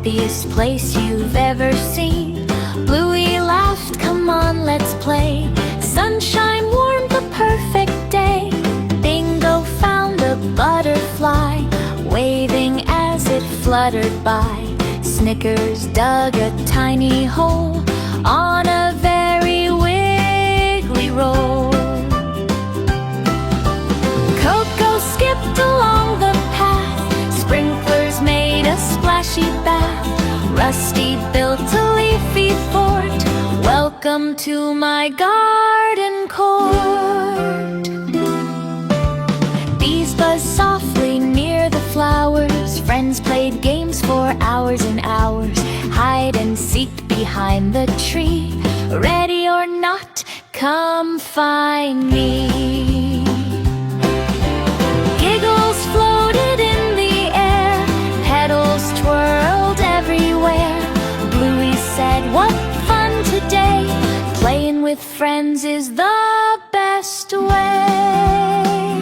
happiest place you've ever seen. Bluey laughed, come on, let's play. Sunshine warmed the perfect day. Bingo found a butterfly, waving as it fluttered by. Snickers dug a tiny hole on a very wiggly roll. Coco skipped along the path, sprinklers made a splashy bath. Rusty built a leafy fort, welcome to my garden court. Bees buzzed softly near the flowers, friends played games for hours and hours. Hide and seek behind the tree, ready or not, come find me. Giggles floated in the air, petals twirled everywhere. Bluey said, what fun today, playing with friends is the best way.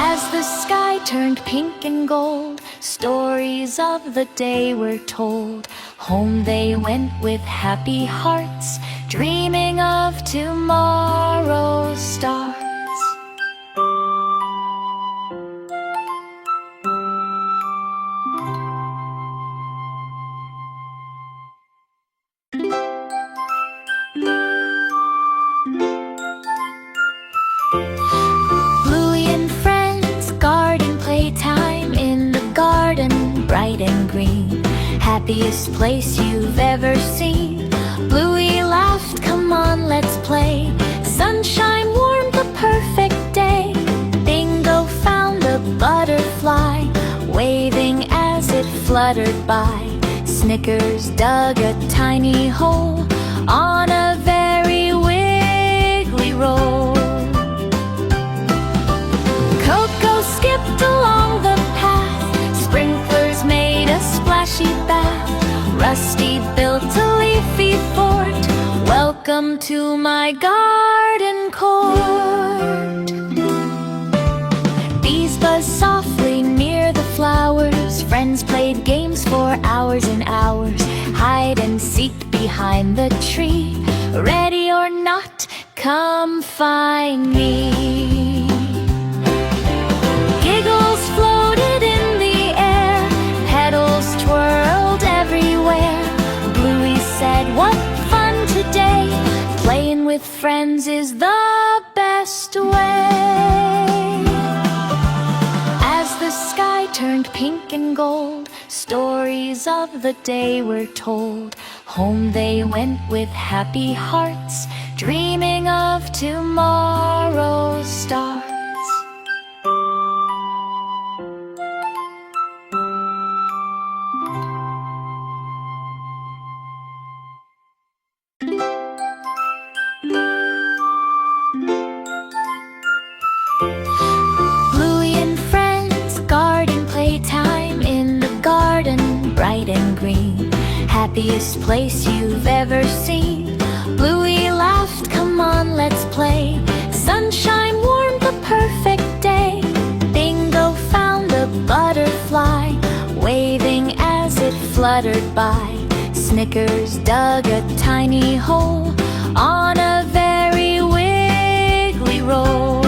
As the sky turned pink and gold, stories of the day were told. Home they went with happy hearts, dreaming of tomorrow's stars. Bluey and friends, garden playtime, in the garden, bright and green. Happiest place you've ever seen. Bluey laughed, come on, let's play. Sunshine warmed the perfect day. Bingo found a butterfly, waving as it fluttered by. Snickers dug a tiny hole on a very wiggly roll. Coco skipped along the path, sprinklers made a splashy bath. Rusty built a leafy fort, welcome to my garden court. Bees buzzed softly near the flowers, friends played games for hours and hours. Hide and seek behind the tree, ready or not, come find me. Giggles floated in the air, petals twirled everywhere. Bluey said, what fun today, playing with friends is the best way. As the sky turned pink and gold, stories of the day were told. Home they went with happy hearts, dreaming of tomorrow's stars. Bluey and friends, garden playtime, in the garden, bright and green. Happiest place you've ever seen. Bluey laughed, come on, let's play. Sunshine warmed the perfect day. Bingo found a butterfly, waving as it fluttered by. Snickers dug a tiny hole on a very wiggly roll.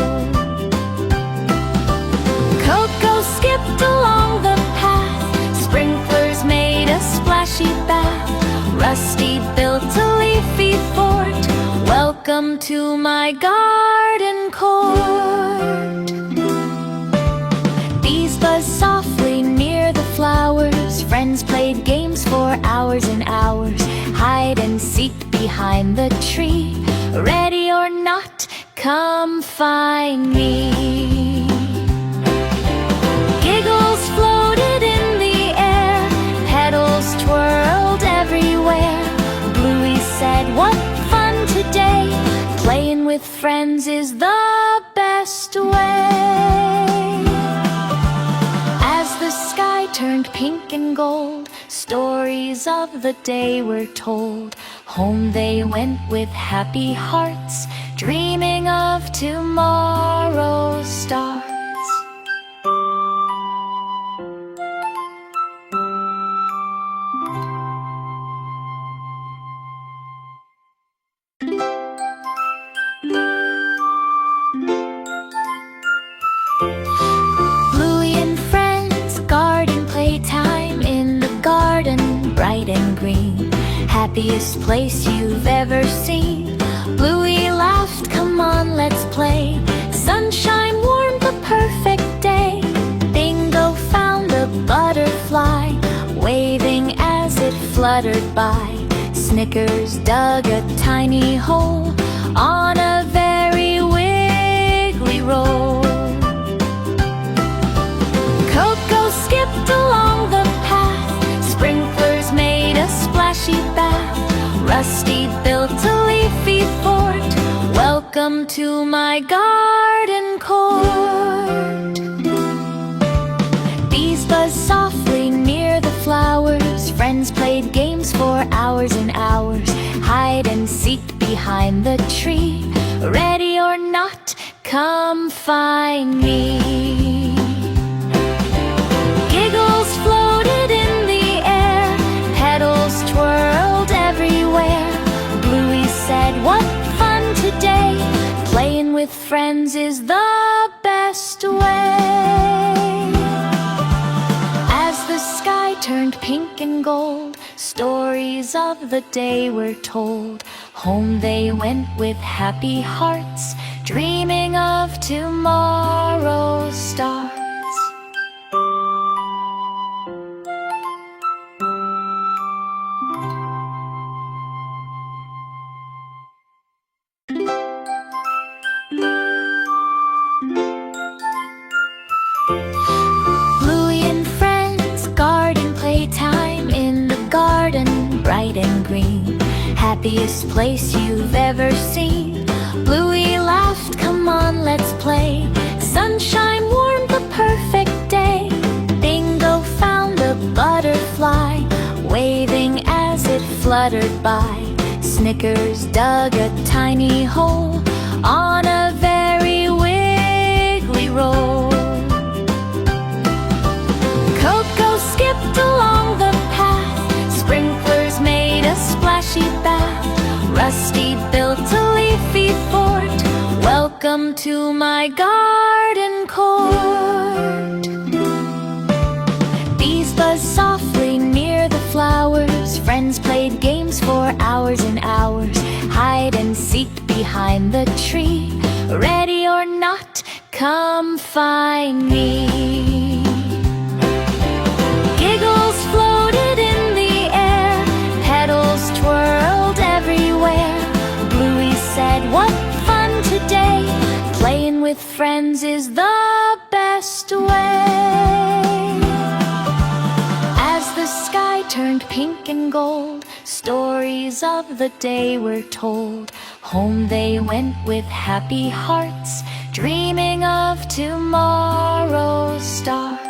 Coco skipped along the path, sprinklers made a splashy bath. Rusty built a leafy fort, welcome to my garden court. Bees buzzed softly near the flowers, friends played games for hours and hours. Hide and seek behind the tree, ready or not, come find me. Giggles floated in the air, petals twirled everywhere. Bluey said, what fun today, playing with friends is the best way. As the sky turned pink and gold, stories of the day were told. Home they went with happy hearts, dreaming of tomorrow's stars. green, happiest place you've ever seen. Bluey laughed, come on, let's play. Sunshine warmed the perfect day. Bingo found a butterfly, waving as it fluttered by. Snickers dug a tiny hole on a very wiggly roll. Coco skipped along the path, sprinklers made a splashy bath. Rusty built a leafy fort, welcome to my garden court. Bees buzzed softly near the flowers, friends played games for hours and hours. Hide and seek behind the tree, ready or not, come find me. Giggles floated in the air, petals twirled everywhere. Bluey said, what fun today, playing with friends is the best way. As the sky turned pink and gold, stories of the day were told. Home they went with happy hearts, dreaming of tomorrow's stars. Bluey and friends, garden playtime in the garden, bright and green, happiest place you've ever seen. Bluey laughed, come on, let's play. Sunshine warmed the perfect day. Bingo found a butterfly, waving as it fluttered by. Snickers dug a tiny hole on a very wiggly roll. Coco skipped along the path, sprinklers made a splashy bath. Rusty built a leafy fort, welcome to my garden court. Bees buzzed softly near the flowers, friends played games for hours and hours. Hide and seek behind the tree, ready or not, come find me. Giggles floated in the air, petals twirled everywhere. Bluey said, what fun today, playing with friends is the best way. As the sky turned pink and gold, stories of the day were told. Home they went with happy hearts, dreaming of tomorrow's stars.